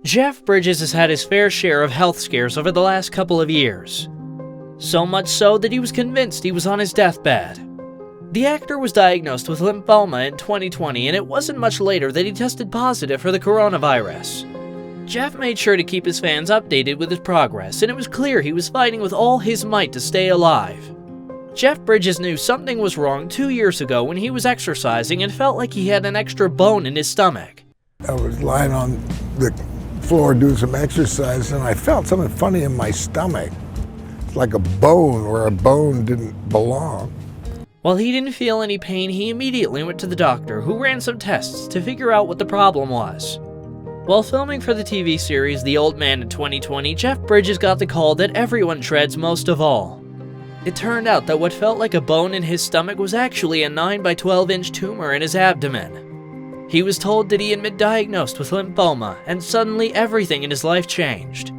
Jeff Bridges has had his fair share of health scares over the last couple of years. So much so that he was convinced he was on his deathbed. The actor was diagnosed with lymphoma in 2020, and it wasn't much later that he tested positive for the coronavirus. Jeff made sure to keep his fans updated with his progress, and it was clear he was fighting with all his might to stay alive. Jeff Bridges knew something was wrong 2 years ago when he was exercising and felt like he had an extra bone in his stomach. I was lying on the floor doing some exercise, and I felt something funny in my stomach. It's like a bone where a bone didn't belong. While he didn't feel any pain, he immediately went to the doctor, who ran some tests to figure out what the problem was. While filming for the TV series The Old Man in 2020, Jeff Bridges got the call that everyone dreads most of all. It turned out that what felt like a bone in his stomach was actually a 9 by 12-inch tumor in his abdomen. He was told that he had been diagnosed with lymphoma, and suddenly everything in his life changed.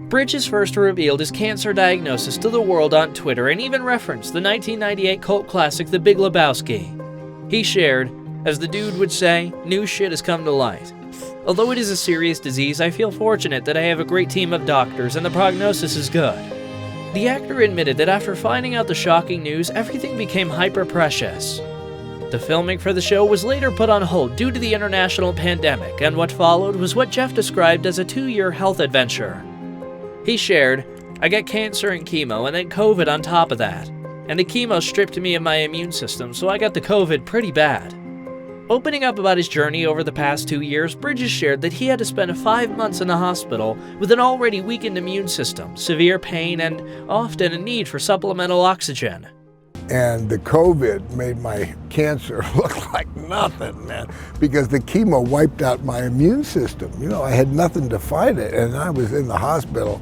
Bridges first revealed his cancer diagnosis to the world on Twitter and even referenced the 1998 cult classic The Big Lebowski. He shared, as the dude would say, "New shit has come to light. Although it is a serious disease, I feel fortunate that I have a great team of doctors and the prognosis is good." The actor admitted that after finding out the shocking news, everything became hyper-precious. The filming for the show was later put on hold due to the international pandemic, and what followed was what Jeff described as a 2-year health adventure. He shared, "I got cancer and chemo, and then COVID on top of that. And the chemo stripped me of my immune system, so I got the COVID pretty bad." Opening up about his journey over the past 2 years, Bridges shared that he had to spend 5 months in the hospital with an already weakened immune system, severe pain, and often a need for supplemental oxygen. And the COVID made my cancer look like nothing, man, because the chemo wiped out my immune system. You know, I had nothing to fight it, and I was in the hospital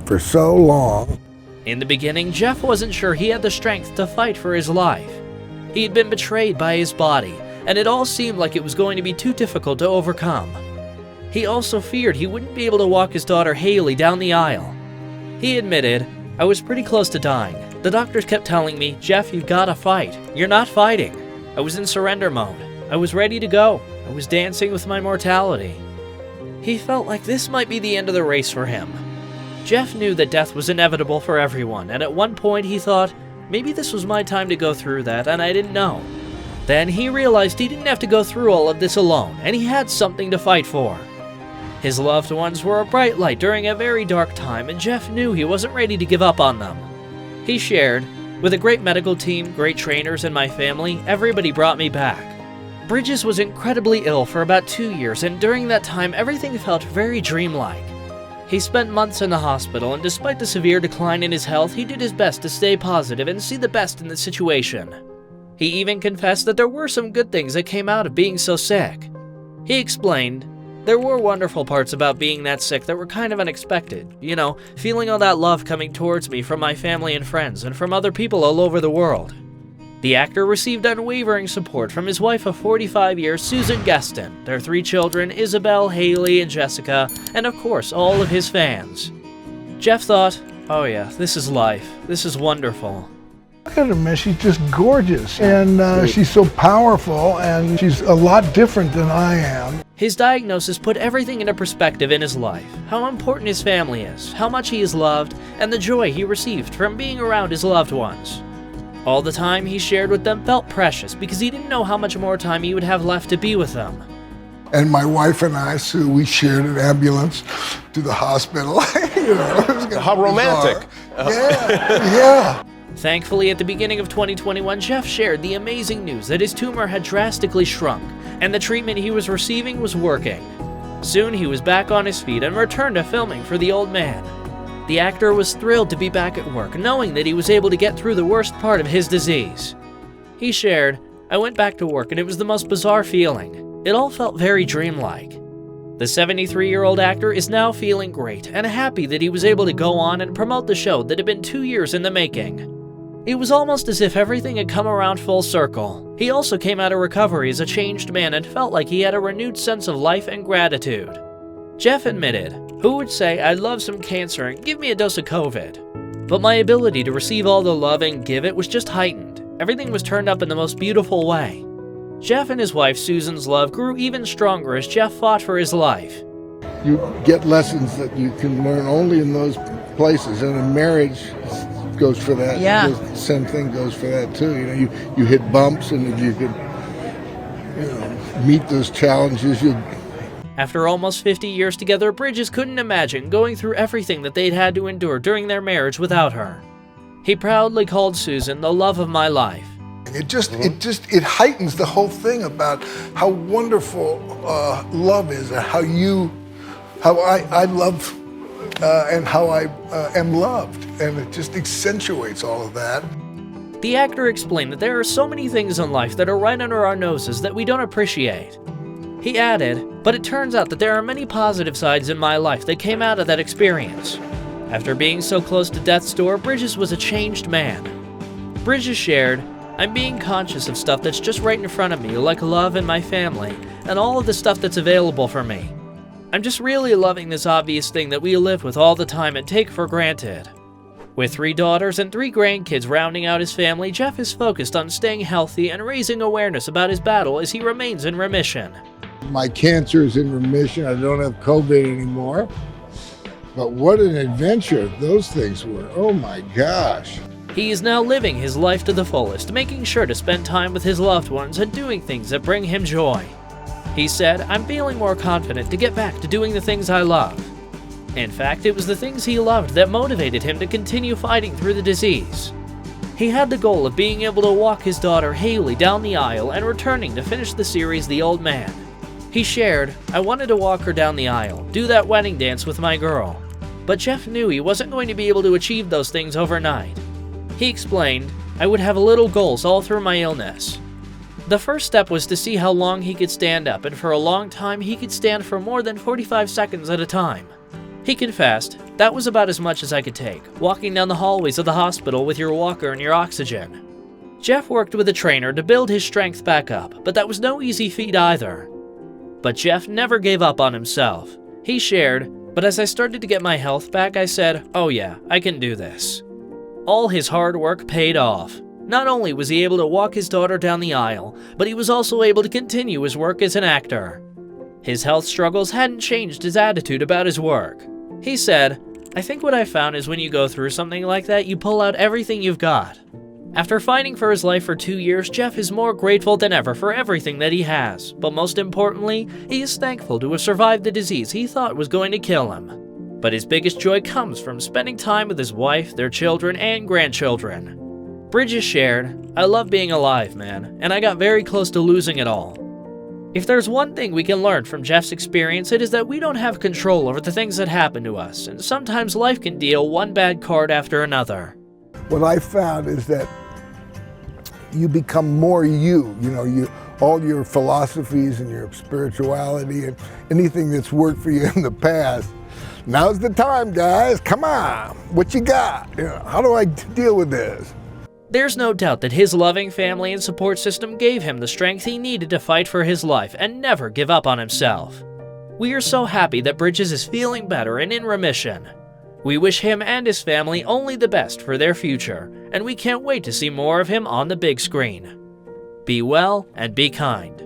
for so long. In the beginning, Jeff wasn't sure he had the strength to fight for his life. He had been betrayed by his body, and it all seemed like it was going to be too difficult to overcome. He also feared he wouldn't be able to walk his daughter Haley down the aisle. He admitted, "I was pretty close to dying. The doctors kept telling me, 'Jeff, you've got to fight. You're not fighting.' I was in surrender mode. I was ready to go. I was dancing with my mortality." He felt like this might be the end of the race for him. Jeff knew that death was inevitable for everyone, and at one point he thought, maybe this was my time to go through that, and I didn't know. Then he realized he didn't have to go through all of this alone, and he had something to fight for. His loved ones were a bright light during a very dark time, and Jeff knew he wasn't ready to give up on them. He shared, "With a great medical team, great trainers, and my family, everybody brought me back." Bridges was incredibly ill for about 2 years, and during that time, everything felt very dreamlike. He spent months in the hospital, and despite the severe decline in his health, he did his best to stay positive and see the best in the situation. He even confessed that there were some good things that came out of being so sick. He explained, "There were wonderful parts about being that sick that were kind of unexpected. You know, feeling all that love coming towards me from my family and friends and from other people all over the world." The actor received unwavering support from his wife of 45 years, Susan Gueston, their 3 children, Isabel, Haley, and Jessica, and of course, all of his fans. Jeff thought, "Oh yeah, this is life. This is wonderful." Look at her, man. She's just gorgeous. And she's so powerful, and she's a lot different than I am. His diagnosis put everything into perspective in his life, how important his family is, how much he is loved, and the joy he received from being around his loved ones. All the time he shared with them felt precious because he didn't know how much more time he would have left to be with them. And my wife and I, Sue, we shared an ambulance to the hospital. You know, it was how romantic. Yeah. Thankfully, at the beginning of 2021, Jeff shared the amazing news that his tumor had drastically shrunk, and the treatment he was receiving was working. Soon he was back on his feet and returned to filming for The Old Man. The actor was thrilled to be back at work, knowing that he was able to get through the worst part of his disease. He shared, "I went back to work and it was the most bizarre feeling. It all felt very dreamlike." The 73-year-old actor is now feeling great and happy that he was able to go on and promote the show that had been 2 years in the making. It was almost as if everything had come around full circle. He also came out of recovery as a changed man and felt like he had a renewed sense of life and gratitude. Jeff admitted, "Who would say I'd love some cancer and give me a dose of COVID? But my ability to receive all the love and give it was just heightened. Everything was turned up in the most beautiful way." Jeff and his wife Susan's love grew even stronger as Jeff fought for his life. you get lessons that you can learn only in those places. And in marriage, goes for that. Yeah. The same thing goes for that too. You know, you hit bumps, and if you could, meet those challenges, you. After almost 50 years together, Bridges couldn't imagine going through everything that they'd had to endure during their marriage without her. He proudly called Susan the love of my life. It heightens the whole thing about how wonderful love is, and how I love and how I am loved, and it just accentuates all of that. The actor explained that there are so many things in life that are right under our noses that we don't appreciate. He added, but it turns out that there are many positive sides in my life that came out of that experience. After being so close to death's door, Bridges was a changed man. Bridges shared, I'm being conscious of stuff that's just right in front of me, like love and my family, and all of the stuff that's available for me. I'm just really loving this obvious thing that we live with all the time and take for granted. With 3 daughters and 3 grandkids rounding out his family, Jeff is focused on staying healthy and raising awareness about his battle as he remains in remission. My cancer is in remission. I don't have COVID anymore. But what an adventure those things were. Oh my gosh. He is now living his life to the fullest, making sure to spend time with his loved ones and doing things that bring him joy. He said, I'm feeling more confident to get back to doing the things I love. In fact, it was the things he loved that motivated him to continue fighting through the disease. He had the goal of being able to walk his daughter Haley down the aisle and returning to finish the series The Old Man. He shared, I wanted to walk her down the aisle, do that wedding dance with my girl. But Jeff knew he wasn't going to be able to achieve those things overnight. He explained, I would have little goals all through my illness. The first step was to see how long he could stand up, and for a long time he could stand for more than 45 seconds at a time. He confessed, that was about as much as I could take, walking down the hallways of the hospital with your walker and your oxygen. Jeff worked with a trainer to build his strength back up, but that was no easy feat either. But Jeff never gave up on himself. He shared, but as I started to get my health back, I said, oh yeah, I can do this. All his hard work paid off. Not only was he able to walk his daughter down the aisle, but he was also able to continue his work as an actor. His health struggles hadn't changed his attitude about his work. He said, I think what I found is when you go through something like that, you pull out everything you've got. After fighting for his life for 2 years, Jeff is more grateful than ever for everything that he has, but most importantly, he is thankful to have survived the disease he thought was going to kill him. But his biggest joy comes from spending time with his wife, their children, and grandchildren. Bridges shared, I love being alive, man, and I got very close to losing it all. If there's one thing we can learn from Jeff's experience, it is that we don't have control over the things that happen to us, and sometimes life can deal one bad card after another. What I found is that you become more you, all your philosophies and your spirituality and anything that's worked for you in the past. Now's the time, guys. Come on. What you got? How do I deal with this? There's no doubt that his loving family and support system gave him the strength he needed to fight for his life and never give up on himself. We are so happy that Bridges is feeling better and in remission. We wish him and his family only the best for their future, and we can't wait to see more of him on the big screen. Be well and be kind.